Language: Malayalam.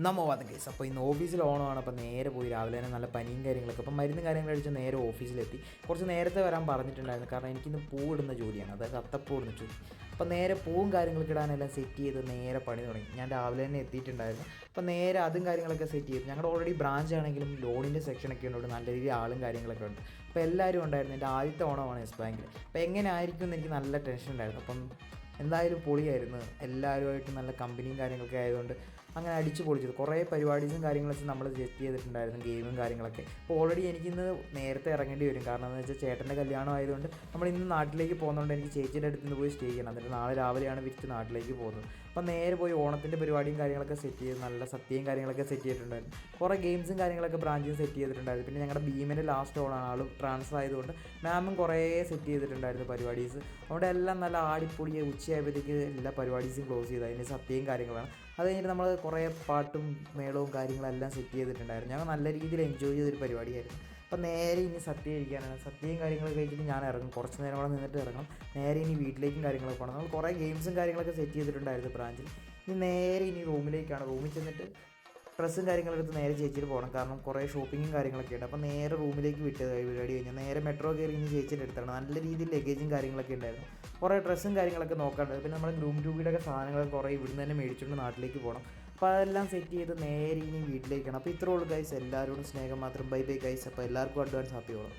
നമ്മ കേസ് അപ്പോൾ ഇന്ന് ഓഫീസിൽ ഓണമാണ്. അപ്പോൾ നേരെ പോയി രാവിലെ തന്നെ നല്ല പനിയും കാര്യങ്ങളൊക്കെ, അപ്പോൾ മരുന്നും കാര്യങ്ങൾ അടിച്ച് നേരെ ഓഫീസിലെത്തി. കുറച്ച് നേരത്തെ വരാൻ പറഞ്ഞിട്ടുണ്ടായിരുന്നു, കാരണം എനിക്കിന്ന് പൂവിടുന്ന ജോലിയാണ്, അതായത് അത്തപ്പൂ ഇടുന്ന ജോലി. അപ്പോൾ നേരെ പൂവും കാര്യങ്ങളൊക്കെ ഇടാനെല്ലാം സെറ്റ് ചെയ്ത് നേരെ പണി തുടങ്ങി. ഞാൻ രാവിലെ തന്നെ എത്തിയിട്ടുണ്ടായിരുന്നു. അപ്പോൾ നേരെ അതും കാര്യങ്ങളൊക്കെ സെറ്റ് ചെയ്തു. ഞങ്ങളുടെ ഓൾറെഡി ബ്രാഞ്ച് ആണെങ്കിലും ലോണിൻ്റെ സെക്ഷനൊക്കെ ഉണ്ട്, നല്ല രീതിയിൽ ആളും കാര്യങ്ങളൊക്കെ ഉണ്ട്. അപ്പോൾ എല്ലാവരും ഉണ്ടായിരുന്നു. എൻ്റെ ആദ്യത്തെ ഓണമാണ് യെസ് ബാങ്കിൽ. അപ്പോൾ എങ്ങനെ ആയിരിക്കും എന്ന് എനിക്ക് നല്ല ടെൻഷൻ ഉണ്ടായിരുന്നു. അപ്പം എന്തായാലും പൊളിയായിരുന്നു. എല്ലാവരുമായിട്ട് നല്ല കമ്പനിയും കാര്യങ്ങളൊക്കെ ആയതുകൊണ്ട് അങ്ങനെ അടിച്ച് പൊളിച്ചത്. കുറേ പരിപാടീസും കാര്യങ്ങളൊക്കെ നമ്മൾ സെറ്റ് ചെയ്തിട്ടുണ്ടായിരുന്നു, ഗെയിമും കാര്യങ്ങളൊക്കെ. അപ്പോൾ ഓൾറെഡി എനിക്കിന്ന് നേരത്തെ ഇറങ്ങേണ്ടി വരും, കാരണം എന്ന് വെച്ചാൽ ചേട്ടൻ്റെ കല്യാണം ആയതുകൊണ്ട് നമ്മൾ ഇന്ന് നാട്ടിലേക്ക് പോകുന്നതുകൊണ്ട് എനിക്ക് ചേച്ചിയുടെ അടുത്ത് നിന്ന് പോയി സ്റ്റേ ചെയ്യണം. എന്നിട്ട് നാളെ രാവിലെയാണ് തിരിച്ച് നാട്ടിലേക്ക് പോകുന്നത്. അപ്പോൾ നേരെ പോയി ഓണത്തിൻ്റെ പരിപാടിയും കാര്യങ്ങളൊക്കെ സെറ്റ് ചെയ്ത് നല്ല സദ്യയും കാര്യങ്ങളൊക്കെ സെറ്റ് ചെയ്തിട്ടുണ്ടായിരുന്നു. കുറേ ഗെയിംസും കാര്യങ്ങളൊക്കെ ബ്രാഞ്ചിൽ സെറ്റ് ചെയ്തിട്ടുണ്ടായിരുന്നു. പിന്നെ ഞങ്ങളുടെ ഭീമൻ്റെ ലാസ്റ്റ് ഓണാണ്, ആൾ ട്രാൻസ്ഫർ ആയതുകൊണ്ട് മാമും കുറേ സെറ്റ് ചെയ്തിട്ടുണ്ടായിരുന്നു പരിപാടീസ്. അവിടെ എല്ലാം നല്ല ആടിപ്പൊളിയെ ഉച്ചയായപ്പോഴത്തേക്ക് എല്ലാ പരിപാടീസും ക്ലോസ് ചെയ്ത് അതിൻ്റെ സദ്യയും കാര്യങ്ങളാണ്. അത് കഴിഞ്ഞിട്ട് നമ്മൾ കുറേ പാട്ടും മേളവും കാര്യങ്ങളെല്ലാം സെറ്റ് ചെയ്തിട്ടുണ്ടായിരുന്നു. ഞങ്ങൾ നല്ല രീതിയിൽ എൻജോയ് ചെയ്തൊരു പരിപാടിയായിരുന്നു. അപ്പോൾ നേരെ ഇനി സദ്യ കഴിക്കാനാണ്. സദ്യയും കാര്യങ്ങളൊക്കെ കഴിച്ചിട്ട് ഞാൻ ഇറങ്ങും, കുറച്ച് നേരം കൂടെ നിന്നിട്ട് ഇറങ്ങും. നേരെ ഇനി വീട്ടിലേക്കും കാര്യങ്ങളൊക്കെ പോകണം. നമ്മൾ കുറേ ഗെയിംസും കാര്യങ്ങളൊക്കെ സെറ്റ് ചെയ്തിട്ടുണ്ടായിരുന്നു ബ്രാഞ്ചിൽ. ഇനി റൂമിലേക്കാണ്. റൂമിൽ ചെന്നിട്ട് ഡ്രസ്സും കാര്യങ്ങളൊക്കെ എടുത്ത് നേരെ ചേച്ചിയിൽ പോകണം, കാരണം കുറേ ഷോപ്പിങ്ങും കാര്യങ്ങളൊക്കെ ഉണ്ട്. അപ്പോൾ നേരെ റൂമിലേക്ക് പരിപാടി കഴിഞ്ഞാൽ നേരെ മെട്രോ കയറി ഇനി ചേച്ചിയുടെ അടുത്താണ്. നല്ല രീതിയിൽ ലഗേജും കാര്യങ്ങളൊക്കെ ഉണ്ടായിരുന്നു. കുറേ ഡ്രസ്സും കാര്യങ്ങളൊക്കെ നോക്കാനുണ്ട്. പിന്നെ നമ്മുടെ ഗ്രൂം ട്യൂബിലൊക്കെ സാധനങ്ങളൊക്കെ കുറേ ഇവിടുന്ന് തന്നെ മേടിച്ചുകൊണ്ട് നാട്ടിലേക്ക് പോകണം. അപ്പോൾ അതെല്ലാം സെറ്റ് ചെയ്ത് നേരെ ഇനി വീട്ടിലേക്കാണ്. അപ്പോൾ ഇത്രേ ഉള്ളൂ ഗൈസ്. എല്ലാവരോടും സ്നേഹം മാത്രം. Bye bye guys. അപ്പോൾ എല്ലാവർക്കും അഡ്വാൻസ് ഹാപ്പി ഓണം.